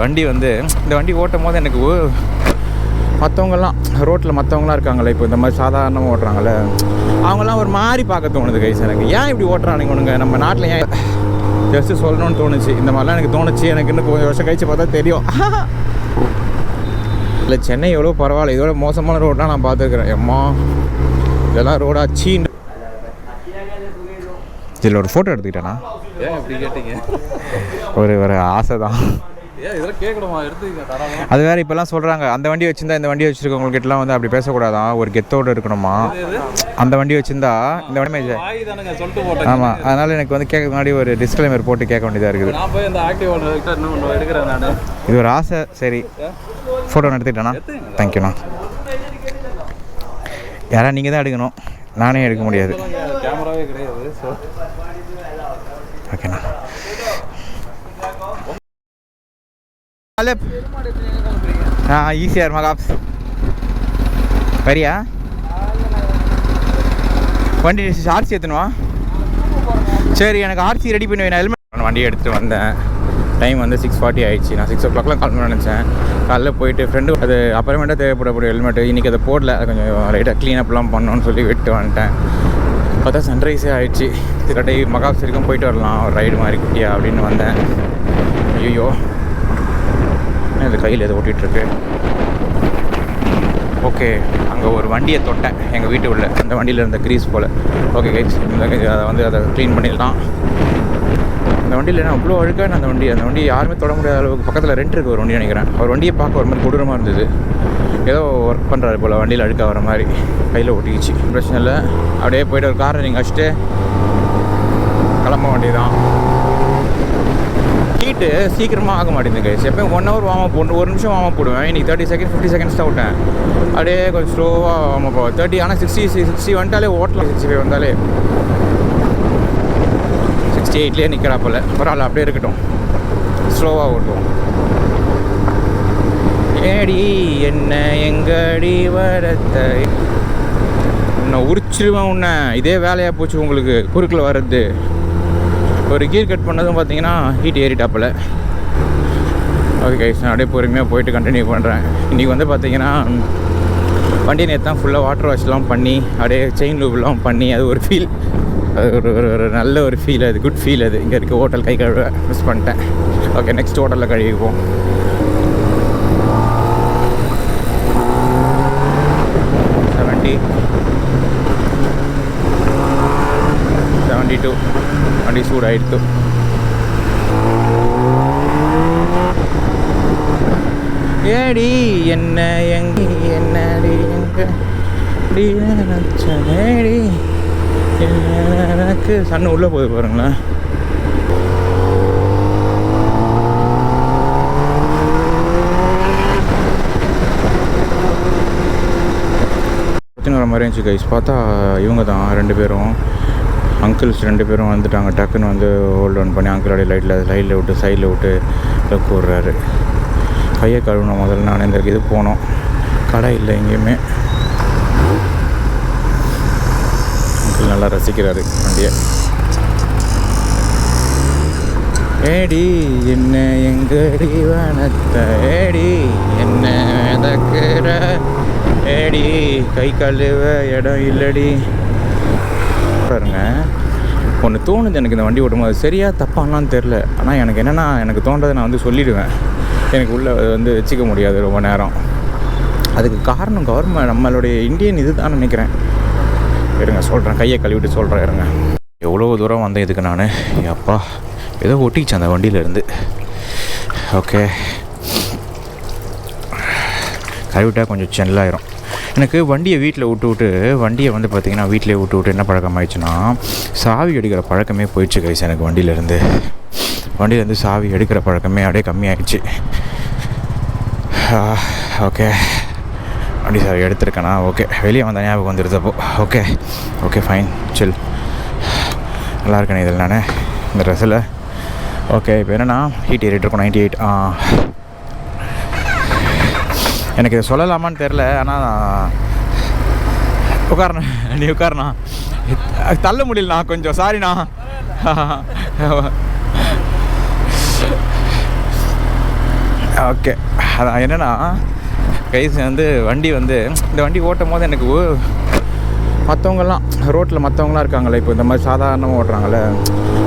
வண்டி வந்து இந்த வண்டி ஓட்டும் போது எனக்கு மற்றவங்கெல்லாம் ரோட்டில் மற்றவங்களாம் இருக்காங்களே, இப்போ இந்த மாதிரி சாதாரணமாக ஓட்டுறாங்களே, அவங்களாம் ஒரு மாதிரி பார்க்க தோணுது கைஸ். எனக்கு ஏன் இப்படி ஓட்டுறானுங்க ஒன்றுங்க, நம்ம நாட்டில் ஏன் ஜஸ்ட்டு சொல்லணும்னு தோணுச்சு. இந்த மாதிரிலாம் எனக்கு தோணுச்சு. எனக்கு இன்னும் கொஞ்சம் வருஷம் கழிச்சு பார்த்தா தெரியும். இல்லை சென்னை எவ்வளோ பரவாயில்ல, இதோட மோசமான ரோடெலாம் நான் பார்த்துருக்குறேன். எம்மா இதெல்லாம் ரோடா சீன். இதில் ஒரு ஃபோட்டோ எடுத்துக்கிட்டேண்ணா. ஏன் இப்படி கேட்டீங்க? ஒரு ஆசை தான். ஏன் இதெல்லாம் கேட்கணுமா? எடுத்துக்கிங்க. அது வேறு இப்போல்லாம் சொல்கிறாங்க, அந்த வண்டி வச்சுருந்தா இந்த வண்டி வச்சுருக்கவங்ககிட்டலாம் வந்து அப்படி பேசக்கூடாதான், ஒரு கெத்தோடு இருக்கணுமா. அந்த வண்டி வச்சுருந்தா இந்த வண்டி சொல்லிட்டு போட்டேன். ஆமாம், அதனால் எனக்கு வந்து கேட்க முன்னாடி ஒரு டிஸ்க்ளைமர் போட்டு கேட்க வேண்டியதாக இருக்குது. நான் போய் இந்த ஆக்டிவ் ஒன்று எடுக்கிறேன் நான். இது ஒரு ஆசை. சரி, ஃபோட்டோ எடுத்துக்கிட்டேண்ணா. தேங்க்யூண்ணா. யாரா நீங்கள் தான் எடுக்கணும், நானே எடுக்க முடியாது. கேமராவே கிடையாது. ஸோ ஓகேண்ணா. ஈஸியாக மகாப்ஸ் வரியா? வண்டி ஆர்சி எடுத்துணுவா? சரி, எனக்கு ஆர்சி ரெடி பண்ணி நான் ஹெல்மெட் வண்டியை எடுத்துகிட்டு வந்தேன். டைம் வந்து 6:40 ஆகிடுச்சு. நான் 6 o'clock கால் பண்ண நினச்சேன். காலையில் போயிட்டு ஃப்ரெண்டு அது அப்புறமேட்டாக தேவைப்படக்கூடிய ஹெல்மெட்டு இன்றைக்கி அதை போடல, கொஞ்சம் லைட்டாக க்ளீனப்லாம் பண்ணணுன்னு சொல்லி விட்டு வந்துட்டேன். பார்த்தா சன்ரைஸே ஆகிடுச்சு. திருட்டை மகாப்ஸ் வரைக்கும் போயிட்டு வரலாம், ஒரு ரைடு மாதிரி குட்டியா அப்படின்னு வந்தேன். ஐயோ, இது கையில் எதை ஓட்டிகிட்ருக்கு. ஓகே, அங்கே ஒரு வண்டியை தொட்டேன் எங்கள் வீட்டு உள்ள. அந்த வண்டியில் இருந்த க்ரீஸ் போல். ஓகே கைஸ், அதை வந்து அதை க்ளீன் பண்ணிடலாம். அந்த வண்டியில் என்ன அவ்வளோ அழுக்கான அந்த வண்டி யாருமே தொட முடியாத அளவுக்கு. பக்கத்தில் ரெண்ட் இருக்குது ஒரு வண்டி நினைக்கிறேன். அவர் வண்டியை பார்க்க ஒரு மாதிரி கொடூரமாக இருந்தது. ஏதோ ஒர்க் பண்ணுறாரு போல், வண்டியில் அழுக்க வர மாதிரி. கையில் ஓட்டிக்கிச்சு, பிரச்சனை இல்லை. அப்படியே போய்ட்டு ஒரு காரை நீங்கள் வச்சுட்டு கிளம்ப வண்டி தான். ஹீட்டு சீக்கிரமாக ஆக மாட்டேங்குது கைஸ். எப்போயும் 1 hour வார்ம் அப் போட்டு, ஒரு நிமிஷம் வார்ம் அப் போடுவேன். இன்றைக்கி 30 seconds 50 seconds தான் விட்டேன். அப்படியே கொஞ்சம் ஸ்லோவாக வார்ம் அப் ஆகும். 30 ஆனால் 60 வந்துட்டாலே ஓட்டலாம். 65 வந்தாலே 68லேயே நிற்கிறாப்பில். பரவாயில்ல, அப்படியே இருக்கட்டும், ஸ்லோவாக ஓட்டுவோம். ஏடி என்ன எங்கடி வரத்தை உன்னை உரிச்சிருவேன், உன்னை இதே வேலையாக போச்சு உங்களுக்கு. குறுக்கில் வர்றது ஒரு கீர் கட் பண்ணதும் பார்த்தீங்கன்னா ஹீட் ஏறிட்டாப்பில். ஓகே கைஸ், நான் அப்படியே பொறுமையாக போயிட்டு கண்டினியூ பண்ணுறேன். இன்றைக்கி வந்து பார்த்தீங்கன்னா வண்டி நேற்று தான் ஃபுல்லாக வாட்டர் வாஷ்லாம் பண்ணி அப்படியே செயின் லூப்லாம் பண்ணி, அது ஒரு ஃபீல், அது ஒரு நல்ல ஒரு ஃபீல், அது குட் ஃபீல். அது இங்கே இருக்க ஹோட்டல் கை கழுவ மிஸ் பண்ணிட்டேன். ஓகே, நெக்ஸ்ட் ஹோட்டலில் கழுவிப்போம். வண்டி சூடாயிடுத்து. ஏடி என்ன எங்க என்னடி எங்கடி நினைச்சேடி எனக்கு சன்னு உள்ளே போய் பாருங்களேன். வர மாதிரி இருந்துச்சு கைஸ். பார்த்தா இவங்க தான் 2 பேரும் அங்கிள்ஸ் 2 பேரும் வந்துட்டாங்க. டக்குன்னு வந்து ஹோல்ட் ஆன் பண்ணி அங்கிளோடைய லைட்டில் விட்டு சைடில் விட்டு கூடுறாரு. கையை கழுவணும் முதல்ல. நான் இந்த இது போனோம், கடை இல்லை எங்கேயுமே. அங்கிள் நல்லா ரசிக்கிறாரு வண்டியை. ஏடி என்ன எங்கடி வனத்தை ஏடி என்ன மிதக்கிற ஏடி கை கழுவ இடம் இல்லடி. பாருங்க, ஒன்று தோணுது எனக்கு இந்த வண்டி ஓட்டும்போது. சரியாக தப்பானான்னு தெரில, ஆனால் எனக்கு என்னென்னா, எனக்கு தோன்றதை நான் வந்து சொல்லிவிடுவேன். எனக்கு உள்ளே வந்து வச்சுக்க முடியாது ரொம்ப நேரம். அதுக்கு காரணம் கவர்மெண்ட், நம்மளுடைய இந்தியன் இது தான் நினைக்கிறேன். இருங்க சொல்கிறேன், கையை கழுவிட்டு சொல்கிறேன். இருங்க, எவ்வளோ தூரம் வந்தேன் இதுக்கு நான். அப்பா ஏதோ ஒட்டிச்சு அந்த வண்டியிலேருந்து. ஓகே, கழுவிட்டால் கொஞ்சம் செல்லாயிரும். எனக்கு வண்டியை வீட்டில் விட்டு வண்டியை வந்து பார்த்திங்கன்னா வீட்டிலே விட்டு என்ன பழக்கம் ஆயிடுச்சுன்னா, சாவி எடுக்கிற பழக்கமே போயிடுச்சு கைஸ். எனக்கு வண்டியிலேருந்து சாவி எடுக்கிற பழக்கமே அப்படியே கம்மியாகிடுச்சு. ஓகே, வண்டி சாவி எடுத்துருக்கேனா? ஓகே, வெளியே வந்த ஞாபகம் வந்துடுது. ஓகே ஃபைன், சில். நல்லா இருக்கேனே இதில் நான் இந்த ட்ரெஸ்ஸில். ஓகே, இப்போ என்னென்னா ஹீட் ஏறிட்டு இருக்கும் 98. எனக்கு இதை சொல்லலாமான்னு தெரில, ஆனால் உட்காரணா, நீ உட்காரணா, தள்ள முடியலண்ணா கொஞ்சம், சாரிண்ணா. ஓகே, அதான் என்னென்னா கைஸ் வந்து வண்டி வந்து இந்த வண்டி ஓட்டும் போது எனக்கு மற்றவங்கெல்லாம் ரோட்டில் மற்றவங்களாம் இருக்காங்களே, இப்போ இந்த மாதிரி சாதாரணமாக ஓட்டுறாங்களே,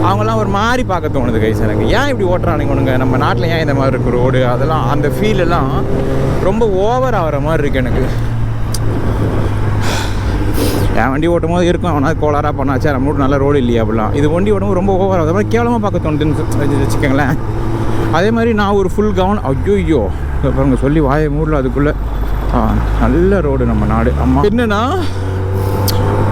அவங்கெல்லாம் ஒரு மாதிரி பார்க்க தோணுது கைஸ் எனக்கு. ஏன் இப்படி ஓட்டுறானுங்க நம்ம நாட்டில், ஏன் இந்த மாதிரி இருக்குது ரோடு, அதெல்லாம் அந்த ஃபீலெல்லாம் ரொம்ப ஓவர் ஆகிற மாதிரி இருக்குது எனக்கு. என் வண்டி ஓட்டும் போது இருக்கும் அவனால் கோளாராக பண்ணாச்சா நம்ம வீட்டு நல்ல ரோடு இல்லையா அப்படிலாம். இது வண்டி ஓட்டும் ரொம்ப ஓவர் ஆகுது, மாதிரி கேவலமாக பார்க்க தோணுதுன்னு வச்சுக்கோங்களேன். அதே மாதிரி நான் ஒரு ஃபுல் கவனம், ஐயோ பாருங்க சொல்லி வாயை மூடல அதுக்குள்ளே. நல்ல ரோடு நம்ம நாடு. அம்மா என்னென்னா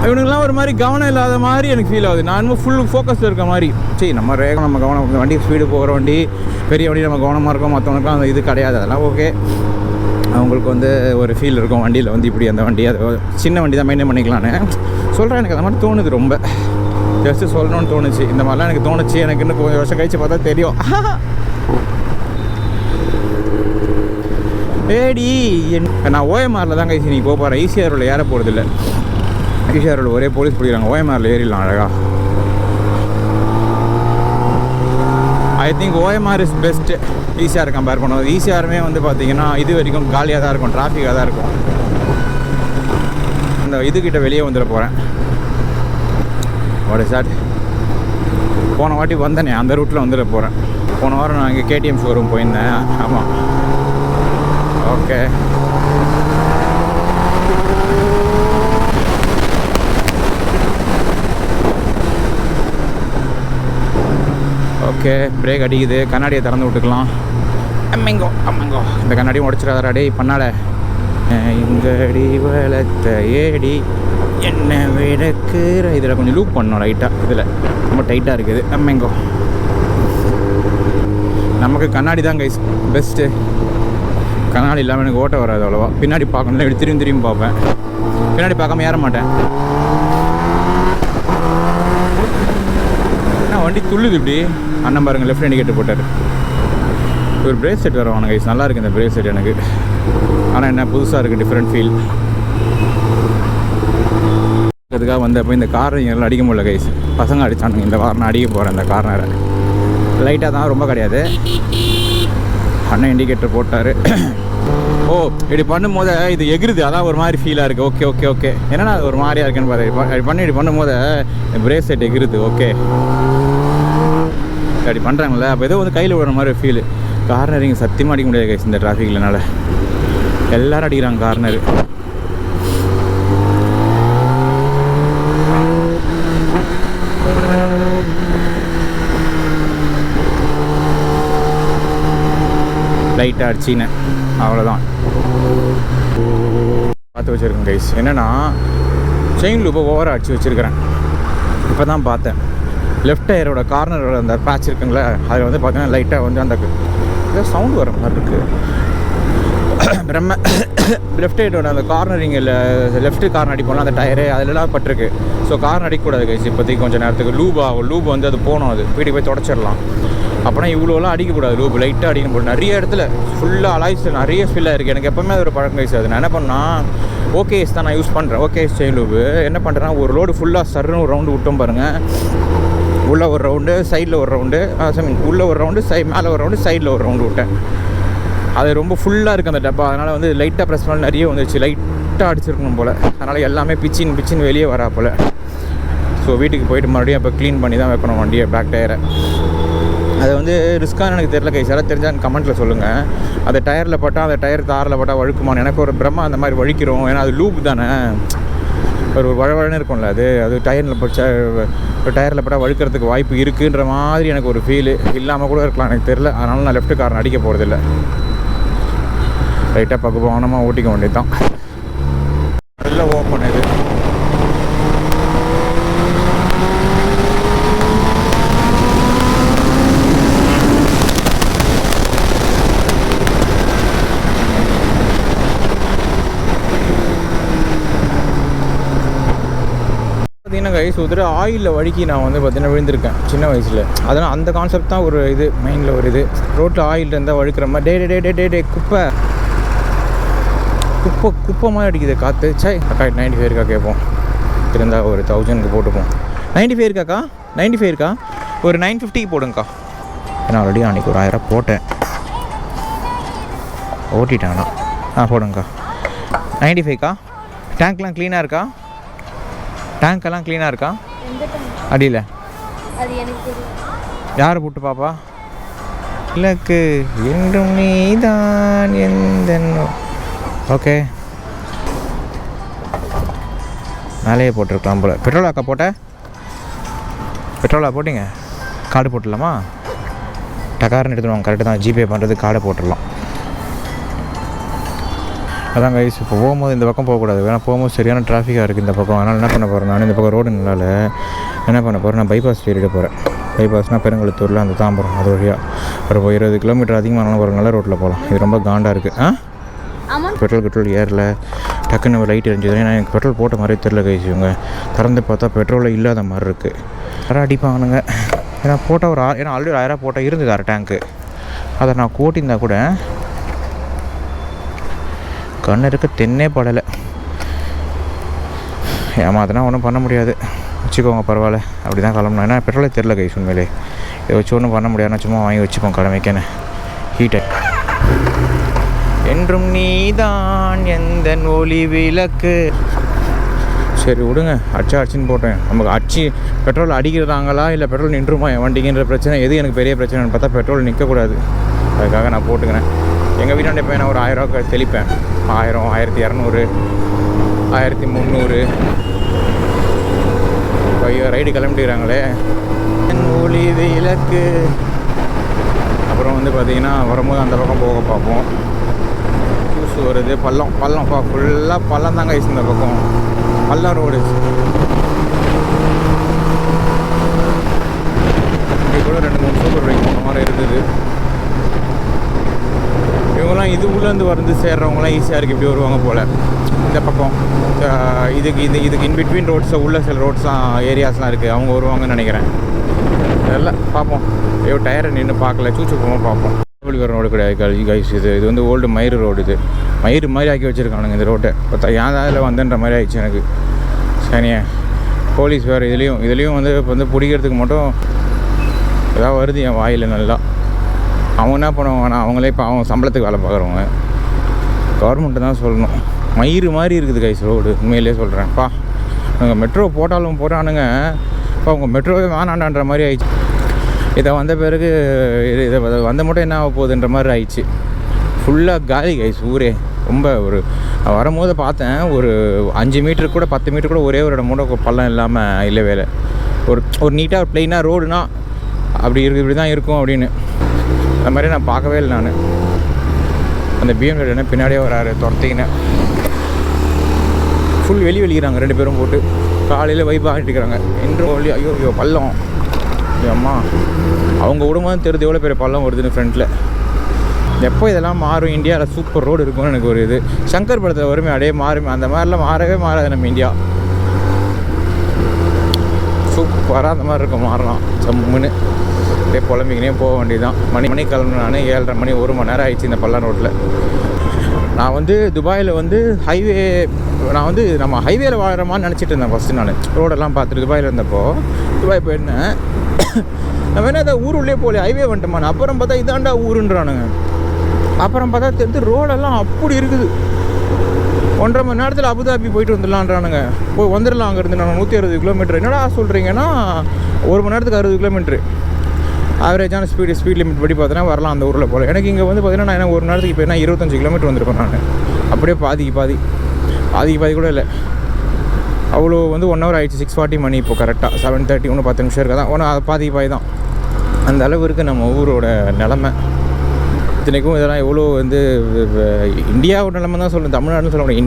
இவனுங்கெல்லாம் ஒரு மாதிரி கவனம் இல்லாத மாதிரி எனக்கு ஃபீல் ஆகுது. நான் இன்னும் ஃபுல் ஃபோக்கஸில் இருக்க மாதிரி. சரி நம்ம ரேகம் நம்ம கவனம், வண்டி ஸ்பீடு போகிற வண்டி பெரிய வண்டி நம்ம கவனமாக இருக்கோம், மற்றவனுக்கும் அந்த இது கிடையாது. அதெல்லாம் ஓகே, அவங்களுக்கு வந்து ஒரு ஃபீல் இருக்கும் வண்டியில் வந்து இப்படி அந்த வண்டி அது சின்ன வண்டி தான் மெயின்டைன் பண்ணிக்கலான்னு சொல்கிறேன். எனக்கு அந்த மாதிரி தோணுது, ரொம்ப ஜஸ்ட்டு சொல்லணும்னு தோணுச்சு. இந்த மாதிரிலாம் எனக்கு தோணுச்சு. எனக்கு இன்னும் கொஞ்சம் வருஷம் கழிச்சு பார்த்தா தெரியும். ஏடி நான் ஓஎம்ஆரில் தான் கைசி நீ போகிறேன். ஈசிஆர் ரோடில் ஏற போகிறதில்ல. ஈசிஆர் ரோடு ஒரே போலீஸ் பிடிக்கிறாங்க. ஓஎம்ஆரில் ஏறிடலாம் அழகா. I think OMR is best ECR compare பண்ணுவோம். ஈசிஆருமே வந்து பார்த்திங்கன்னா இது வரைக்கும் காலியாக தான் இருக்கும், டிராஃபிக்காக தான் இருக்கும். இந்த இதுக்கிட்ட வெளியே வந்துட போகிறேன். What is that? போன வாட்டி வந்தேனே அந்த ரூட்டில் வந்துட போகிறேன். போன வாரம் நான் இங்கே கேடிஎம் ஷோரூம் போயிருந்தேன். ஆமாம், ஓகே. ஓகே, பிரேக் அடிக்குது. கண்ணாடியை திறந்து விட்டுக்கலாம். அம்மைங்கோ இந்த கண்ணாடியும் உடச்சிடாதா டே பண்ணாட. எங்கடி வளர்த்த ஏடி என்ன விடக்குற. இதில் கொஞ்சம் லூப் பண்ணோம் லைட்டாக. இதில் ரொம்ப டைட்டாக இருக்குது. அம்மைங்கோ நமக்கு கண்ணாடி தான் கைஸ் பெஸ்ட்டு. கண்ணாடி இல்லாமல் எனக்கு ஓட்ட வராது அவ்வளோவா. பின்னாடி பார்க்கணும்ல, இப்படி திரும்பி பார்ப்பேன். பின்னாடி பார்க்காம ஏற மாட்டேன். வண்டி துள்ளுது இப்படி. அண்ணன் பாருங்கள் லெஃப்ட் இண்டிகேட்டர் போட்டார். ஒரு பிரேக் செட் வேறு வாங்க கைஸ். நல்லா இருக்குது இந்த பிரேக் செட் எனக்கு. ஆனால் என்ன புதுசாக இருக்குது, டிஃப்ரெண்ட் ஃபீல். அதுக்காக வந்தப்போ இந்த கார்னர்லாம் அடிக்க முடியல கைஸ். பசங்க அடித்தானுங்க. இந்த கார்னர் அடிக்க போகிறேன். இந்த கார்னரை லைட்டாக தான், ரொம்ப கிடையாது. அண்ணன் இண்டிகேட்டர் போட்டார். ஓ இப்படி பண்ணும்போது இது எகிருது, அதான் ஒரு மாதிரி ஃபீலாக இருக்குது. ஓகே ஓகே ஓகே என்னென்னா அது ஒரு மாதிரியாக இருக்குன்னு பார்த்து இப்படி பண்ணும்போது பிரேக் செட் எகிருது. ஓகே அப்படி பண்ணுறாங்களே, அப்போ ஏதோ வந்து கையில் விடுற மாதிரி ஃபீலு. கார்னரிங் சத்தியமாக அடிக்க முடியாது கைஸ் இந்த டிராஃபிக்லனால. எல்லோரும் அடிக்கிறாங்க கார்னரு. லைட்டாக அடிச்சினேன், அவ்வளோதான். பார்த்து வச்சுருக்கேன் கைஸ். என்னென்னா செயின் லூப்பை ஓவராக அடித்து வச்சுருக்கிறேன். இப்போ தான் பார்த்தேன். லெஃப்ட் டயரோட கார்னரோட அந்த பேட்ச் இருக்குங்களே, அதில் வந்து பார்த்தீங்கன்னா லைட்டாக வந்து அந்த ஏதோ சவுண்டு வர மாதிரி இருக்குது. நம்ம லெஃப்ட் சைடோட அந்த கார்னரிங்கில் லெஃப்ட் கார்னர் அடிப்போம்ல அந்த டயரு அதிலலாம் பட்டிருக்கு. ஸோ கார்னர் அடிக்கக்கூடாது கைஸ் இப்போதைக்கு கொஞ்சம் நேரத்துக்கு. லூப் வந்து அது போகணும், அது வீட்டுக்கு போய் தொடச்சிடலாம். அப்போனா இவ்வளோலாம் அடிக்கக்கூடாது. லூப் லைட்டாக அடிக்கணும் போட்டு நிறைய இடத்துல ஃபுல்லாக அலாய்ஸ் நிறைய ஃபில்லாக இருக்குது. எனக்கு எப்போவுமே அது ஒரு பழக்கம் கைஸ். அது நான் என்ன பண்ணால் ஓகேஸ் தான் நான் யூஸ் பண்ணுறேன். ஓகேஸ் செயின் லூப் என்ன பண்ணுறேன்னா, ஒரு லோடு ஃபுல்லாக சர்ன்னு ஒரு ரவுண்டு விட்டோம் பாருங்கள். உள்ளே ஒரு ரவுண்டு, சைடில் ஒரு ரவுண்டு, உள்ளே ஒரு ரவுண்டு, மேலே ஒரு ரவுண்டு, சைடில் ஒரு ரவுண்டு விட்டேன். அது ரொம்ப ஃபுல்லாக இருக்குது அந்த டப்பா. அதனால் வந்து லைட்டாக ப்ரெஸ் பண்ணால் நிறைய வந்துருச்சு. லைட்டாக அடிச்சிருக்கணும் போல். அதனால் எல்லாமே பிச்சின்னு வெளியே வரா போல். ஸோ வீட்டுக்கு போய்ட்டு மறுபடியும் அப்போ க்ளீன் பண்ணி தான் வைக்கணும் வண்டியை, பேக் டயரை. அது வந்து ரிஸ்க்கான எனக்கு தெரியல கைஸ். யாராவது தெரிஞ்சால் எனக்கு கமெண்ட்டில் சொல்லுங்கள். அந்த டயரில் போட்டால் அந்த டயர் தாரில் போட்டால் வழுக்குமான்னு. எனக்கு ஒரு பிரம்மா அந்த மாதிரி வழிக்கிறோம். ஏன்னா அது லூப் தானே, ஒரு வழவழன்னு இருக்கும்ல. அது டயரில் போச்சா டயரில் போட்டால் வழுக்கிறதுக்கு வாய்ப்பு இருக்குன்ற மாதிரி எனக்கு ஒரு ஃபீலு. இல்லாமல் கூட இருக்கலாம், எனக்கு தெரில. அதனால் நான் லெஃப்ட் கார்னர் அடிக்க போகிறதில்ல. லைட்டாக பக்குவமாக ஓட்டிக்க வேண்டியது தான். நல்லா ஓப்பன் இது. பார்த்தீங்கன்னா கைஸ் ஒரு ஆயிலில் வழுக்கி நான் வந்து பார்த்தீங்கன்னா விழுந்திருக்கேன் சின்ன வயசில். அதனால் அந்த கான்செப்ட் தான் ஒரு இது மெயினில் ஒரு இது. ரோட்டில் ஆயில் இருந்தால் வழுக்கிற மாதிரி டே குப்பை மாதிரி அடிக்குது காற்று. சை அக்கா 95 இருக்கா கேட்போம். இருந்தால் ஒரு 1000க்கு போட்டுப்போம். 95 இருக்காக்கா? 95 இருக்கா? ஒரு 950 போடுங்கக்கா. ஏன்னா ஆல்ரெடி அன்றைக்கி ஒரு 1000 போட்டேன். ஓட்டிட்டாங்கண்ணா. போடுங்கக்கா. 95க்கா. டேங்க்லாம் க்ளீனாக இருக்கா? டேங்க்கெல்லாம் க்ளீனாக இருக்கா? அடியில் யார் போட்டு பாப்பா? இலக்கு என்றும் நீதான் எந்த. ஓகே, மேலேயே போட்டிருக்கலாம் போல். பெட்ரோலாக்கா போட்ட? பெட்ரோலா போட்டிங்க? கார்டு போட்டுடலாமா? டக்கார்னு எடுத்துடுவாங்க. கரெக்டு தான். ஜிபே பண்ணுறது கார்டை போட்டுடலாம். அதான் கைஸ், இப்போ போகும்போது இந்த பக்கம் போகக்கூடாது. ஏன்னா போகும்போது சரியான டிராஃபிக்காக இருக்குது இந்த பக்கம். அதனால் என்ன பண்ண போகிறேன், நான் இந்த பக்கம் ரோடு நல்லால என்ன பண்ண போகிறேன், நான் பைபாஸ் ஏறிட போகிறேன். பைபாஸ்னால் பெருங்குளத்தூரில் அந்த தாம்பரம் அது வழியாக ஒரு 20 கிலோமீட்டர் அதிகமான ஒரு நல்ல ரோட்டில் போகலாம். இது ரொம்ப காண்டாக இருக்குது. பெட்ரோல் ஏறல. டக்குன்னு லைட் எரிஞ்சது. ஏன்னா எனக்கு பெட்ரோல் போட்ட மாதிரி தெரில கைஸ். இவங்க திறந்து பார்த்தா பெட்ரோலில் இல்லாத மாதிரி இருக்குது. யாரும் அடிப்பானுங்க. ஏன்னா போட்டால் ஏன்னா ஆல்ரெடி 1000 போட்டால் இருந்தது 1/2 டேங்க்கு. அதை நான் கூட்டியிருந்தா கூட கண்ணு இருக்க தென்னே படலை. அதனால் ஒன்றும் பண்ண முடியாது. வச்சுக்கோங்க, பரவாயில்ல. அப்படி தான் கிளம்பணும். ஏன்னா பெட்ரோலே தெரில கைஸ். உண்மையிலே இதை வச்சு ஒன்றும் பண்ண முடியாதுன்னா சும்மா வாங்கி வச்சுப்போம் கடமைக்கேன்னு. ஹீட்டர் என்றும் நீதான் எந்த ஒளி விளக்கு. சரி விடுங்க, அடிச்சின்னு போட்டேன். நமக்கு பெட்ரோல் அடிக்கிறாங்களா இல்லை பெட்ரோல் நின்றுமா என் வண்டிங்கிற பிரச்சனை எது எனக்கு பெரிய பிரச்சனைன்னு பார்த்தா பெட்ரோல் நிற்கக்கூடாது. அதுக்காக நான் போட்டுக்கிறேன். எங்கள் வீட்டாண்ட இப்போ நான் ஒரு 1000 ரூபா தெளிப்பேன். 1000, 1200, 1300. ஐயோ, ரைடு கிளம்பிட்டுக்கிறாங்களே. ஒளி விளக்கு. அப்புறம் வந்து பார்த்திங்கன்னா வரும்போது அந்த பக்கம் போக பார்ப்போம். ஜூஸ் வருது. பள்ளம் ஃபுல்லாக பள்ளம் தாங்க ஐஸ். இந்த பக்கம் பள்ளம் ரோடு. இங்கே கூட 2-3 சூப்பர் பைக் போன மாதிரி இருந்தது. இவங்கெல்லாம் இது உள்ளேருந்து வந்து சேர்றவங்களாம் ஈஸியாக இருக்குது. இப்படி வருவாங்க போல் இந்த பக்கம். இதுக்கு இன்பிட்வீன் ரோட்ஸை உள்ள சில ரோட்ஸ்லாம் ஏரியாஸ்லாம் இருக்குது. அவங்க வருவாங்கன்னு நினைக்கிறேன். இதெல்லாம் பார்ப்போம். ஐயோ, டயரை நின்று பார்க்கல. சூச்சு போகாமல் பார்ப்போம். வர ரோடு கிடையாது கைஸ். இது வந்து ஓல்டு மயிறு ரோடு. இது மயிறு மாதிரி ஆக்கி வச்சுருக்கானுங்க இந்த ரோட்டை. பார்த்தா ஏன் அதில் வந்தேன்ற மாதிரி ஆயிடுச்சு எனக்கு. சரியா, போலீஸ் வேறு இதுலேயும் வந்து இப்போ வந்து பிடிக்கிறதுக்கு மட்டும் ஏதாவது வருது என் வாயில் நல்லா. அவங்க என்ன பண்ணுவாங்கன்னா, அவங்களே இப்போ அவங்க சம்பளத்துக்கு வேலை பார்க்குறவங்க. கவர்மெண்ட்டு தான் சொல்லணும். மயிறு மாதிரி இருக்குது கைஸ் ரோடு. உண்மையிலே சொல்கிறேன்ப்பா. நாங்கள் மெட்ரோ போட்டாலும் போட்டானுங்க. இப்போ அவங்க மெட்ரோவே வேணாண்டான்ற மாதிரி ஆயிடுச்சு. இதை வந்த பிறகு இதை வந்த மட்டும் என்ன ஆக போகுதுன்ற மாதிரி ஆயிடுச்சு. ஃபுல்லாக காலி கைஸ் ஊரே. ரொம்ப ஒரு வரும்போது பார்த்தேன், ஒரு 5 மீட்டர் கூட 10 மீட்டர் கூட ஒரே ஒரு இடம் கூட பள்ளம் இல்லாமல் இல்லை வேலை. ஒரு நீட்டாக ப்ளைனாக ரோடுனா அப்படி இருக்குது, இப்படி தான் இருக்கும் அப்படின்னு. அந்த மாதிரி நான் பார்க்கவே இல்லை. நான் அந்த பிஎம்டபிள்யூ என்ன பின்னாடியே வராரு துரத்திக்கினேன். ஃபுல் வெளிக்கிறாங்க 2 பேரும் போட்டு. காலையில் வைப்பாக ஆகிட்டுக்கிறாங்க. என்றும் ஒளி. ஐயோ பள்ளம். அம்மா, அவங்க விடும்போது தெரியுது எவ்வளோ பெரிய பள்ளம் வருதுன்னு ஃப்ரண்ட்டில். எப்போ இதெல்லாம் மாறும், இந்தியாவில் சூப்பர் ரோடு இருக்கும்னு எனக்கு ஒரு இது. சங்கர் படத்தில் வருமே அப்படியே மாறுமே. அந்த மாதிரிலாம் மாறவே மாறாது நம்ம இந்தியா. சூப்பராக அந்த மாதிரி இருக்கும். மாறலாம் சம்முன்னு அப்படியே புலம்பிக்கினே போக வேண்டியதுதான். மணி கிளம்பு. நான் 7:30 மணி, 1 மணி நேரம் ஆயிடுச்சு இந்த பள்ளம் ரோட்டில். நான் வந்து துபாயில் வந்து நம்ம ஹைவேல வாழ்கிறோமான்னு நினச்சிட்டு இருந்தேன் ஃபஸ்ட்டு. நான் ரோடெல்லாம் பார்த்துட்டு துபாயில் இருந்தப்போ துபாய் போயிருந்தேன். நம்ம என்ன அதை ஊருள்ளே போகல, ஹைவே வந்துட்டோமான்னு. அப்புறம் பார்த்தா இதாண்டா ஊருன்றானுங்க. அப்புறம் பார்த்தா தெரிஞ்சு ரோடெல்லாம் அப்படி இருக்குது. 1.5 மணி நேரத்தில் அபுதாபி போயிட்டு வந்துடலான்றானுங்க. வந்துடலாம் அங்கேருந்து. நான் 160 கிலோமீட்டர். என்னடா சொல்கிறீங்கன்னா 1 மணி நேரத்துக்கு 60 கிலோமீட்ரு ஆவரேஜான ஸ்பீட் லிமிட் படி பார்த்தோன்னா வரலாம் அந்த ஊரில் போல். எனக்கு இங்கே வந்து பார்த்தீங்கன்னா நான் 1 நேரத்துக்கு இப்போ 25 கிலோமீட்டர் வந்திருப்பேன் நான். அப்படியே பாதிக்கு கூட இல்லை. அவ்வளோ வந்து 1 ஹவர் ஆகிடுச்சு. 6:40 மணி இப்போ கரெக்டாக 7:30. இன்னும் 10 நிமிஷம் இருக்கா தான். அது பாதி தான். அந்த அளவு இருக்குது நம்ம ஊரோட நிலமை. இத்தனைக்கும் இதெல்லாம் எவ்வளோ வந்து இந்தியாவோட நிலமை தான் சொல்லணும், தமிழ்நாடுன்னு சொல்ல முடியும்.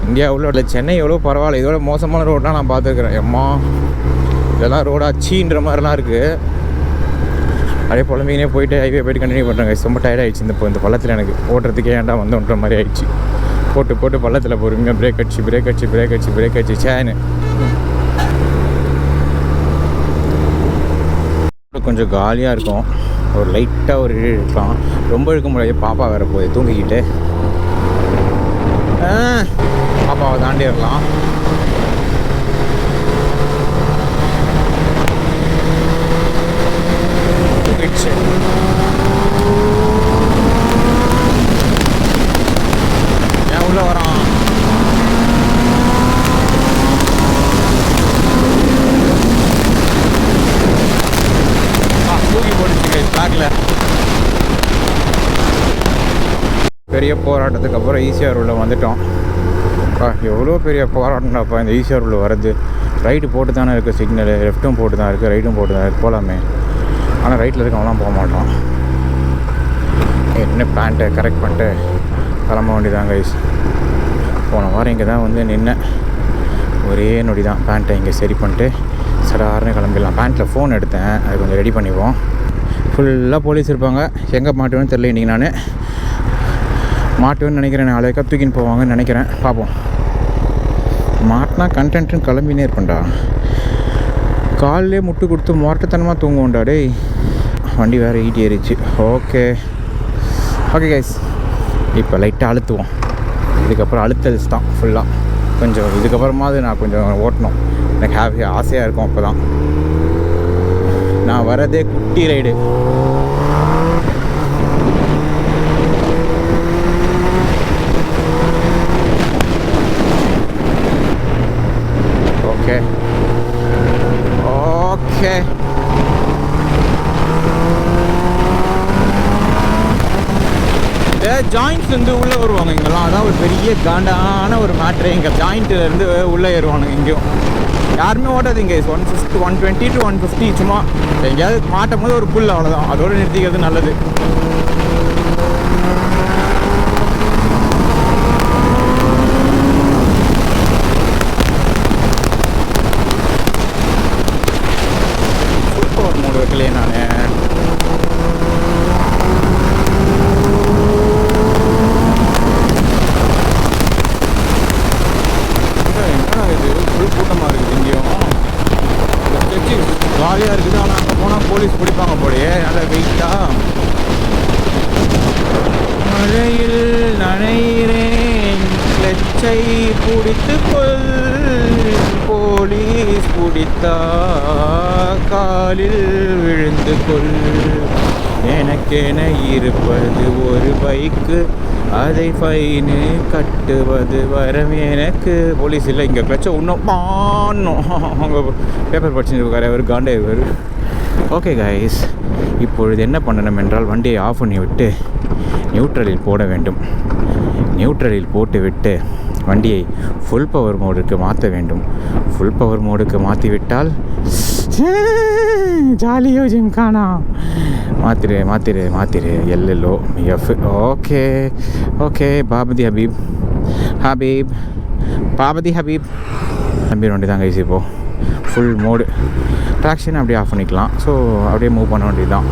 இந்தியாவில் சென்னை எவ்வளோ பரவாயில்ல. இதோட மோசமான ரோடெலாம் நான் பார்த்துருக்குறேன். அம்மா, இதெல்லாம் ரோடாச்சின்ற மாதிரிலாம் இருக்குது. அப்படியே புலம்பிங்கனே போயிட்டு ஹைவே போய்ட்டு கண்டினியூ பண்ணுறாங்க. ரொம்ப டயர்ட் ஆகிடுச்சு இந்த பள்ளத்தில். எனக்கு ஓட்டுறதுக்கே ஏன்டா வந்தோன்ற மாதிரி ஆகிடுச்சு. போட்டு பள்ளத்தில் பொறுமையாக பிரேக் அடிச்சு சேனு. கொஞ்சம் காலியாக இருக்கும். ஒரு லைட்டாக ஒரு இழுக்கலாம். ரொம்ப இழுக்க முடியாது. பாப்பா வேறு போகுது தூங்கிக்கிட்டு. பாப்பாவை தாண்டிடலாம். பெரிய போராட்டத்துக்கு அப்புறம் ஈசிஆர் உள்ள வந்துட்டோம். எவ்வளோ பெரிய போராட்டம்டாப்பா இந்த ஈசிஆர் உள்ள வர்றது. ரைட்டு போட்டு தானே இருக்குது சிக்னலு, லெஃப்ட்டும் போட்டு தான் இருக்குது, ரைட்டும் போட்டு தான் இருக்குது, போகலாமே. ஆனால் ரைட்டில் இருக்கவங்களாம் போக மாட்டோம். என்ன பேண்ட்டை கரெக்ட் பண்ணிட்டு கிளம்ப வேண்டியதான் கைஸ். போன வாரம் இங்கே தான் வந்து நின்னேன். ஒரே நொடி தான் பேண்ட்டை இங்கே சரி பண்ணிட்டு சடார்னு கிளம்பிடலாம். பேண்ட்டில் ஃபோன் எடுத்தேன், அது கொஞ்சம் ரெடி பண்ணிப்போம். ஃபுல்லாக போலீஸ் இருப்பாங்க. எங்கே மாட்டுவேன்னு தெரியல இன்றைக்கி. நான் மாட்டுவேன்னு நினைக்கிறேன். நாளைக்கா தூக்கின்னு போவாங்கன்னு நினைக்கிறேன். பார்ப்போம். மாட்டினா கண்டென்ட்னு கிளம்பினே இருப்பேன்டா. காலிலே முட்டு கொடுத்து மொரட்டத்தனமாக தூங்குவோண்டா டேய். வண்டி வேறு ஈட்டி ஏறிச்சு. ஓகே கைஸ், இப்போ லைட்டாக அழுத்துவோம். இதுக்கப்புறம் அழுத்தல்ஸ் தான் ஃபுல்லாக. கொஞ்சம் இதுக்கப்புறமாவது நான் கொஞ்சம் ஓட்டணும். எனக்கு ஆசையாக இருக்கும். அப்போ தான் நான் வரதே குட்டி ரைடு. ஓகே ஜாயிண்ட்ஸ் வந்து உள்ளே வருவாங்க இங்கெல்லாம். அதான் ஒரு பெரிய காண்டான ஒரு மேட்ரு. இங்கே ஜாயிண்ட்லேருந்து உள்ளே ஏறுவானுங்க. இங்கேயும் யாருமே ஓட்டாது இங்கே. 150 120 to 150 சும்மா எங்கேயாவது மாட்டும் போது ஒரு புல், அவ்வளோதான். அதோடு நிறுத்திக்கிறது நல்லது. ஃபுல் மோடு வைக்கலையே நான். கூட்டமாக இருக்குது இங்கேயும். ஜாலியாக இருக்குது. ஆனால் அங்கே போனால் போலீஸ் பிடிப்பாங்க போலையே. நல்லா வெயிட்டாக. மழையில் நனைகிறேன், கிளச்சை பிடித்து கொள், போலீஸ் பிடித்தா காலில் விழுந்து கொள், எனக்கென இருப்பது ஒரு பைக்கு, அதை ஃபைனு கட்டுவது வரம் எனக்கு. போலீஸ் இல்லை இங்கே. கிளச்சை இன்னும் பான்னும். அவங்க பேப்பர் படிச்சுட்டு இருக்காரு அவர், காண்டே இவர். ஓகே கைஸ், இப்பொழுது என்ன பண்ணணும் என்றால் வண்டியை ஆஃப் பண்ணி விட்டு நியூட்ரலில் போட வேண்டும். நியூட்ரலில் போட்டு விட்டு வண்டியை ஃபுல் பவர் மோடுக்கு மாற்ற வேண்டும். ஃபுல் பவர் மோடுக்கு மாற்றிவிட்டால் ஜாலியோ ஜிம்கானா. மாத்திரு எல்லோ எஃப். ஓகே பாபதி ஹபீப் நம்பி வண்டி தான் கைஸ். இப்போது ஃபுல் மோடு ட்ராக்ஷன் அப்படியே ஆஃப் பண்ணிக்கலாம். ஸோ அப்படியே மூவ் பண்ண வேண்டியது தான்.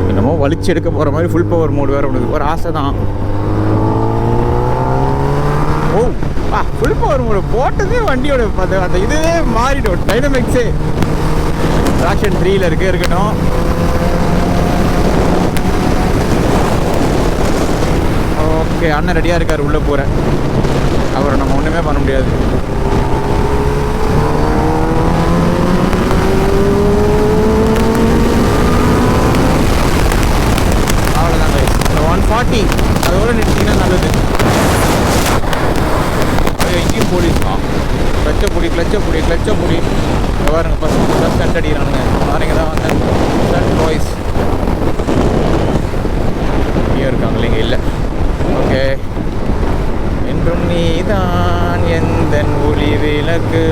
என்னமோ வலிச்சு எடுக்க போகிற மாதிரி ஃபுல் பவர் மோடு வேறு உனக்கு ஒரு ஆசை தான். ஃபுல் பவர் மோடு போட்டதே வண்டியோட அந்த இதுவே மாறிடும். டைனமிக்ஸே ட்ராக்ஷன் 3ல் இருக்கட்டும். ஓகே, அண்ணன் ரெடியாக இருக்கார். உள்ளே போகிறேன். அவரை நம்ம ஒன்றுமே பண்ண முடியாது. அவ்வளோதான் கைஸ். 140 அதோடு நிறுத்திங்கன்னா நல்லது. இங்கேயும் போலீஸ் தான். கிளச்சை புடி பாருங்க. பசங்க ஸ்டண்ட் அடிக்கிறானுங்க. பாருங்க தான் வந்தேன். ஸ்டண்ட் பாய்ஸ் இங்கே இருக்காங்களே. இங்கே இல்லை. ஓகே, என்றும் நீதான் எந்த ஒளி விளக்கு.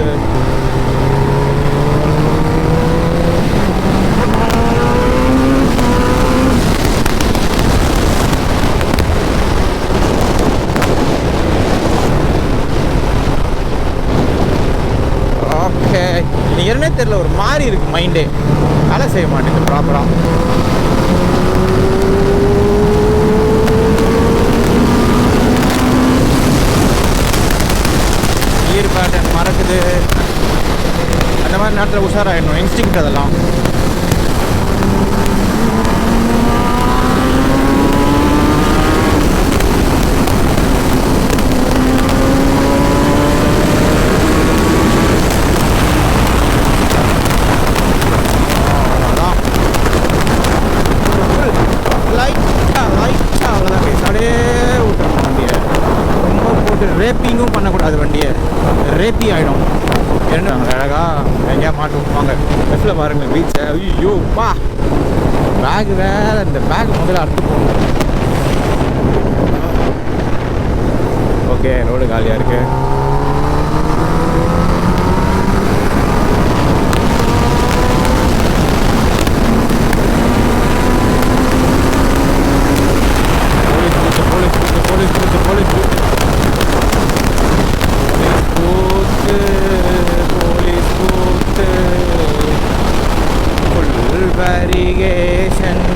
ஓகே, என்னன்னே தெரியல, ஒரு மாதிரி இருக்கு. மைண்டே வேலை செய்ய மாட்டேங்குது ப்ராப்பராக. கியர் பேட்டர்ன் மறக்குது. அந்த மாதிரி நேரத்தில் உஷாராகிடணும். இன்ஸ்டிங்க்ட் அதெல்லாம். ரேப்பிங்கும் பண்ணக்கூடாது. வண்டியை ரேப்பி ஆகிடும். என்ன அழகா எங்கேயா மாட்டு வாங்க. லெஃப்டில் பாருங்கள் பீச்சை. ஐயோ பா பேக் வேறு, இந்த பேக் முதல்ல அடுத்து போகணும். ஓகே, ரோடு காலியாக இருக்குது.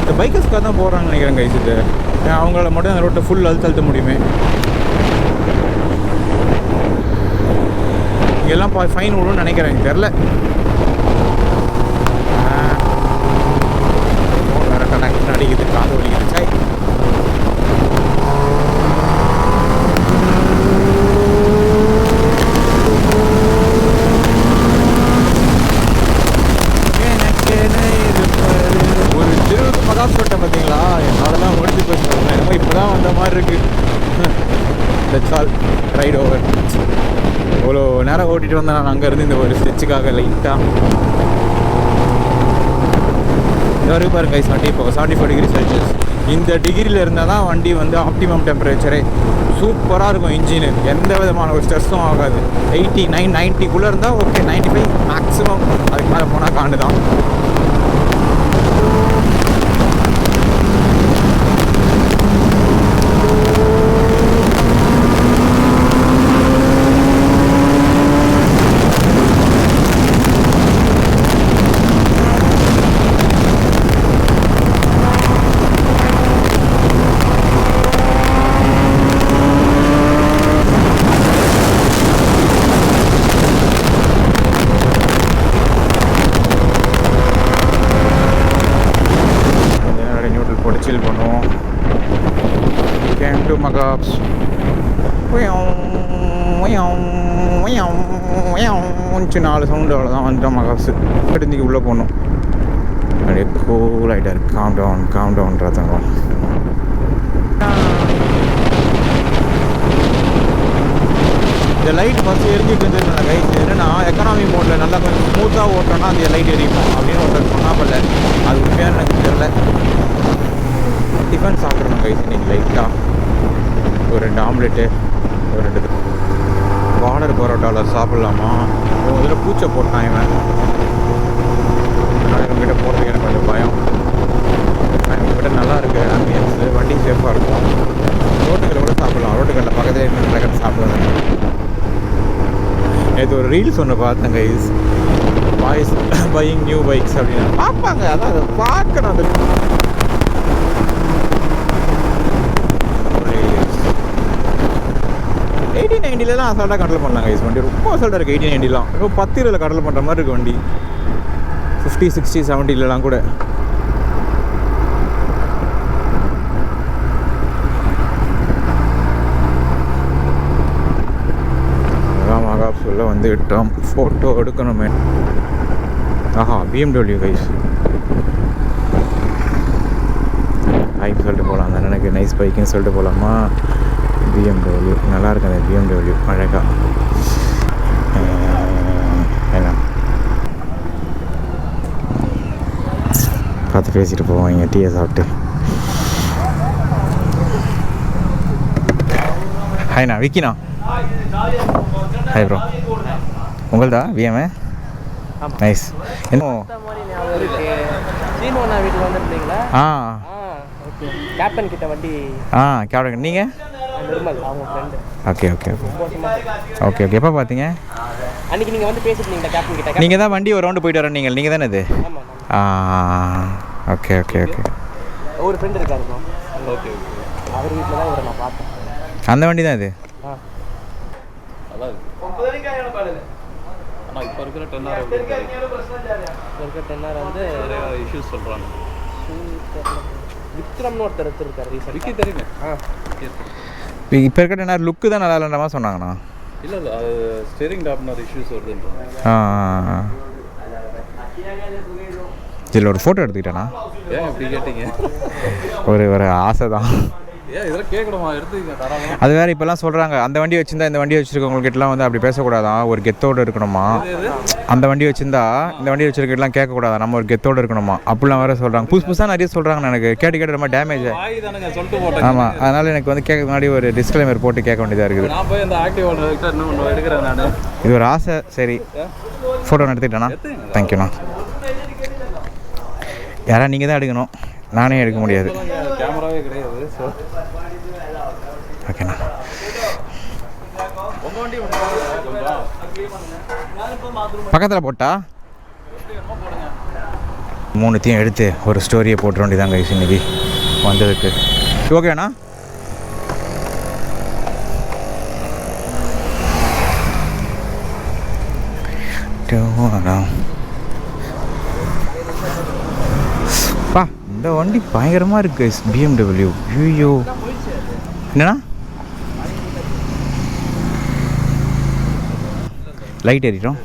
இந்த பைக்கர்ஸ்க்காக தான் போகிறாங்கன்னு நினைக்கிறேன் கைஸ். இது அவங்களால மட்டும் அந்த ரோட்டை ஃபுல் அழுத்த முடியுமே. இங்கெல்லாம் ஃபைன் விடுன்னு நினைக்கிறேன், எனக்கு தெரில. வேறு கனெக்ட் அடிக்குது, காது வலிக்குது. சாய் ஒரு திருவிழா மகாஸ் சொல்லிட்டேன் பார்த்தீங்களா, என்னோடலாம் முடிச்சு போயிட்டு என்னமோ இப்போ தான் வந்த மாதிரி இருக்குது. That's all, right over. இவ்வளோ நேரம் ஓட்டிகிட்டு வந்தேன் நான் அங்கேருந்து இந்த ஒரு ஸ்டெச்சுக்காக லைட்டாக. இந்த வரைக்கும் பாருங்க கைஸ், வண்டி இப்போ 74 டிகிரி செல்சியஸ். இந்த டிகிரியில் இருந்தால் தான் வண்டி வந்து ஆப்டிமம் டெம்பரேச்சரே. சூப்பராக இருக்கும் இன்ஜினு, எந்த விதமான ஒரு ஸ்ட்ரெஸ்ஸும் ஆகாது. 89, 90குள்ளே இருந்தால் ஓகே, 95 மேக்ஸிமம். அதுக்கு மேலே போனால் காண்டு தான். சில் பண்ணுவோம். Came to Mahabs. நாலு சவுண்டு அவ்வளோதான், வந்துட்டோம் மகாப்ஸ். இன்றைக்கி உள்ளே போகணும். அப்படியே கூல் ஆகிட்டார். காம் டவுன்றாங்க. இந்த லைட் ஃபஸ்ட்டு எரிஞ்சிட்டு இருந்துருந்தேன் கைஸ். என்னென்னா எக்கனாமி மோடில் நல்லா கொஞ்சம் ஸ்மூத்தாக ஓட்டோன்னா அந்த லைட் எரியும் அப்படின்னு ஒருத்தர் சொன்னால் பல்ல. அது உண்மையான எனக்கு தெரியல. டிஃபன் சாப்பிட்றோம் கைஸ் இன்றைக்கி லைட்டாக. ஒரு 2 ஆம்லெட்டு, ஒரு 2 பார்டர் பரோட்டாவில் சாப்பிட்லாமா? இதில் பூச்சை போட்டான் இவன். அதனால் இவங்ககிட்ட போகிறதுக்கு எனக்கு கொஞ்சம் பயம். இவங்ககிட்ட நல்லா இருக்குது ஆம்பியன்ஸு, வண்டி சேஃபாக இருக்கும். ரோட்டுகளில் கூட சாப்பிட்லாம். ரோட்டுகளில் பக்கத்தில் இன்னும் கடை சாப்பிடுவாங்க. நேற்று ஒரு ரீல்ஸ் ஒன்று பார்த்தேன் guys, boys buying new bikes அப்படின்னு பார்ப்பாங்க. அதான் அதை பார்க்கணும். அது 80-90லாம் அசால்ட்டாக கண்ட்ரோல் பண்ணாங்க கைஸ். வண்டி ரொம்ப அசால்ட்டாக இருக்குது. 80-90லாம் ரொம்ப 10-20 கண்ட்ரோல் பண்ணுற மாதிரி இருக்குது வண்டி. 50-60-70லாம் கூட. மகாப்ஸுள்ள வந்து விட்டோம். ஃபோட்டோ எடுக்கணுமே. ஆஹா, BMW கைஸ். பைக் சொல்லிட்டு போகலாம் தான் எனக்கு, நைஸ் பைக்குன்னு சொல்லிட்டு போகலாமா? BMW நல்லாயிருக்கு. அந்த BMW அழகாக என்ன பார்த்து பேசிட்டு போவாங்க. டீயை சாப்பிட்டு. ஹாய்ண்ணா, விக்கிண்ணா. Hi bro. உங்கள்தா விஎம்? நைஸ். என்ன ஆ கேப்டன் கிட்ட வண்டி. கேப்டன் நீங்கள்? Okay okay okay okay okay. எப்போ பார்த்தீங்க? அன்றைக்கி நீங்கள் வந்து பேசிட்டீங்களா கேப்டன் கிட்ட? நீங்கள் தான் வண்டி ஒரு ரவுண்டு போயிட்டு வரேன். நீங்கள் தானே இது? Okay okay okay. ஒரு ஃப்ரெண்ட் இருக்காரு ப்ரோ. Okay okay. அவர் வீட்டில் தான் இவரை நான் பார்த்தேன். அந்த வண்டி தான் இது? ஆனால் இப்போ இருக்கிற 10R வந்து நிறைய இஷ்யூஸ் சொல்கிறாங்க. விக்ரம்னு ஒருத்தர் எடுத்துருக்காரு ரீசெண்ட். விக்கி தெரியுங்க. இப்போ இருக்கிற என்ன லுக்கு தான் நல்லா இல்லைன்ற மாதிரி சொன்னாங்கண்ணா. இல்லை இல்லை, அது ஸ்டீரிங் டாப்னர் இஷ்யூஸ் வருதுன்றாங்க. இதில் ஒரு ஃபோட்டோ எடுத்துக்கிட்டேண்ணா. ஏன் இப்படி கேட்டீங்க? ஒரு ஆசை தான். ஏன் இதெல்லாம் கேட்கணுமா? எடுத்துக்கங்க தாராளமாக. அது வேறு இப்போல்லாம் சொல்கிறாங்க, அந்த வண்டி வச்சுருந்தா இந்த வண்டி வச்சுருக்கவங்ககிட்டலாம் வந்து அப்படி பேசக்கூடாதான், ஒரு கெத்தோடு இருக்கணுமா. அந்த வண்டி வச்சுருந்தா இந்த வண்டி வச்சுருக்கலாம் கேட்கக்கூடாதா, நம்ம ஒரு கெத்தோடு இருக்கணுமா அப்படிலாம் வேறு சொல்கிறாங்க. புதுசாக நிறைய சொல்கிறாங்க. எனக்கு கேட்டு ரொம்ப டேமேஜ். சொல்லிட்டு போட்டேன். ஆமாம், அதனால் எனக்கு வந்து கேட்க முன்னாடி ஒரு டிஸ்க்ளைமர் போட்டு கேட்க வேண்டியதாக இருக்குது. நான் போய் அந்த ஆக்டிவ் இன்னும் எடுக்கிறேன் நான். இது ஒரு ஆசை. சரி, ஃபோட்டோ எடுத்துக்கிட்டேண்ணா. தேங்க்யூண்ணா. யாரா நீங்கள் தான் எடுக்கணும், நானே எடுக்க முடியாது. கேமராவே கிடையாது. ஸோ ஓகேண்ணா. உங்கள் வண்டி பக்கத்தில் போட்டா 3த்தையும் எடுத்து ஒரு ஸ்டோரியை போட்டுற வேண்டியதாங்க இன்னைக்கு வந்ததுக்கு. ஓகேண்ணா. பா, இந்த வண்டி பயங்கரமாக இருக்கு. BMW. ஐயோ, என்னண்ணா லைட் எறிட்டோம்.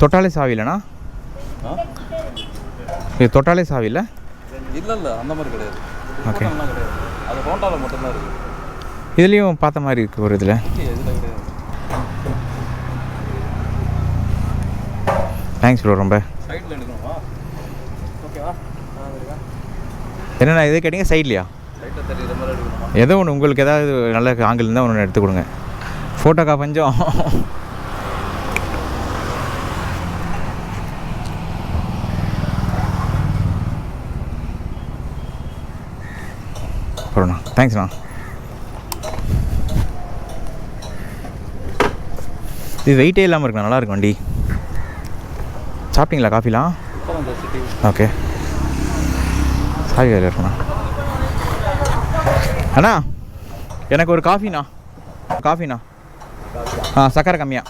தொட்டாலே சாவி இல்லைண்ணா? இது தொட்டாலே சாவி இல்லை? இல்லை அந்த மாதிரி கிடையாது. ஓகே, கிடையாது. அது ஹோண்டாவில் மட்டும்தான் இருக்குது. இதுலேயும் பார்த்த மாதிரி இருக்குது ஒரு இதில். இதில் கிடையாது. Thanks bro. ரொம்ப சைடில் எடுக்கணுமா? ஓகேவா? என்னண்ணா இது கேட்டிங்க? சைட்லையா? சைட்டில் தெரியுற மாதிரி எடுக்கணுமா? ஏதோ ஒன்று உங்களுக்கு ஏதாவது நல்ல ஆங்கிள் இருந்தால் ஒன்று எடுத்து கொடுங்க. ஃபோட்டோக்கா கொஞ்சம் அப்புறம்ண்ணா. தேங்க்ஸ்ண்ணா. இது வெயிட்டே இல்லாமல் இருக்குண்ணா, நல்லாயிருக்கு வண்டி. சாப்பிட்டீங்களா காஃபிலாம்? ஓகே, சாவி வேறு இருக்குண்ணா. அண்ணா எனக்கு ஒரு காஃபிண்ணா. சக்கரை கம்மியாக.